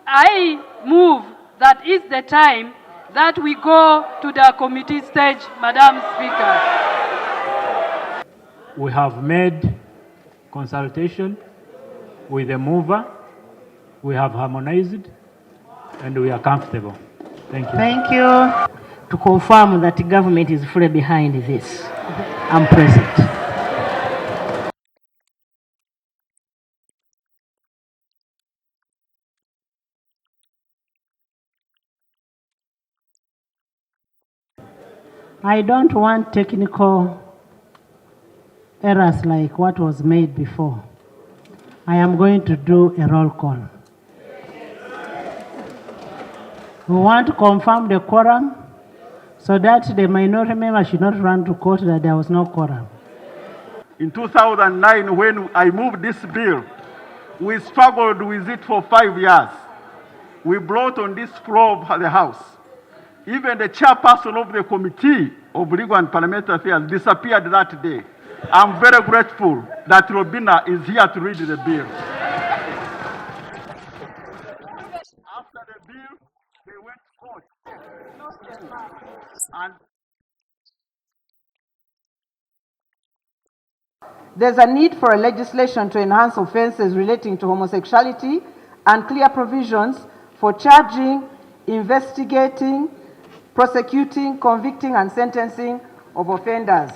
I move that it's the time that we go to the committee stage, Madam Speaker. We have made consultation with the mover. We have harmonized and we are comfortable. Thank you. Thank you. To confirm that the government is fully behind this. I'm present. I don't want technical errors like what was made before. I am going to do a roll call. We want to confirm the quorum so that the minority member should not run to court that there was no quorum. In 2009, when I moved this bill, we struggled with it for 5 years. We brought on this floor of the House. Even the chairperson of the Committee of Legal and Parliamentary Affairs disappeared that day. I'm very grateful that Robina is here to read the bill. After the bill, they went to court. And there's a need for a legislation to enhance offenses relating to homosexuality and clear provisions for charging, investigating, prosecuting, convicting, and sentencing of offenders.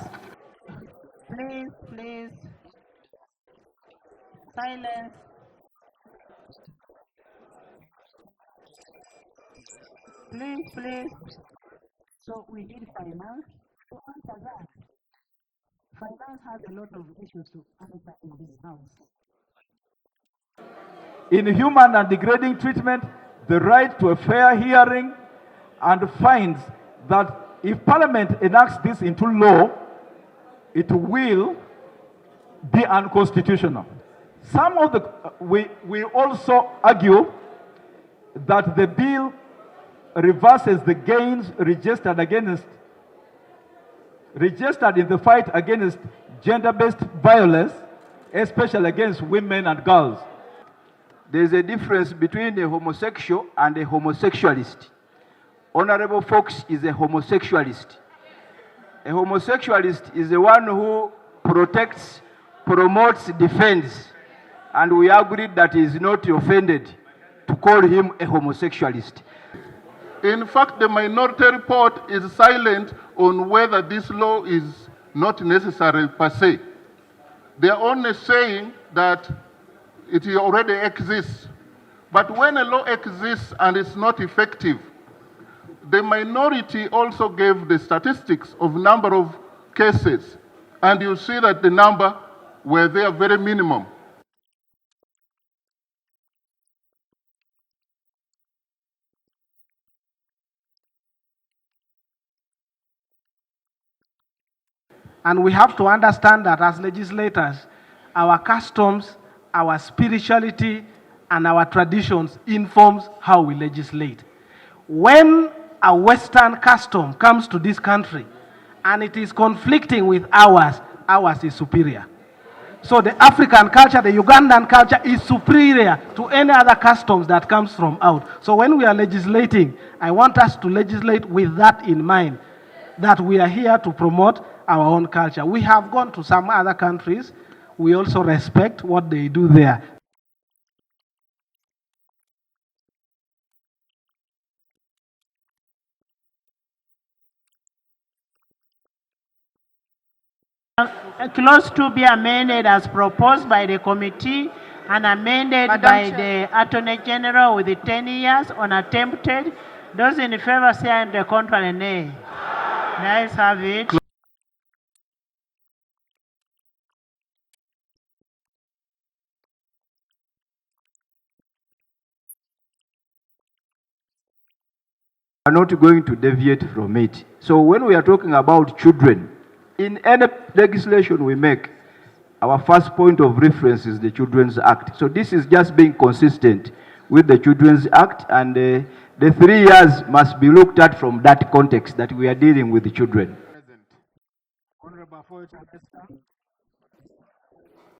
Please. Silence. Please. So we need finance to answer that. Finance has a lot of issues to answer in this House. inhuman and degrading treatment, the right to a fair hearing, and finds that if Parliament enacts this into law, it will be unconstitutional. Some of the we also argue that the bill reverses the gains registered in the fight against gender-based violence, especially against women and girls. There's a difference between a homosexual and a homosexualist. Honorable Fox is a homosexualist. A homosexualist is the one who protects, promotes, defends, and we agreed that he is not offended to call him a homosexualist. In fact, the minority report is silent on whether this law is not necessary per se. They are only saying that it already exists. But when a law exists and it's not effective, the minority also gave the statistics of number of cases, and you see that the number were there very minimum. And we have to understand that as legislators, our customs, our spirituality, and our traditions informs how we legislate. When a Western custom comes to this country and it is conflicting with ours is superior. So the African culture, the Ugandan culture is superior to any other customs that comes from out. So when we are legislating, I want us to legislate with that in mind, that we are here to promote our own culture. We have gone to some other countries. We also respect what they do there. Clause 2 be amended as proposed by the committee and amended by the Attorney General with 10 years unattempted. Those in favor say aye and the contrary nay. The ayes have it. We are not going to deviate from it. So when we are talking about children, in any legislation we make, our first point of reference is the Children's Act. So this is just being consistent with the Children's Act, and the 3 years must be looked at from that context that we are dealing with the children.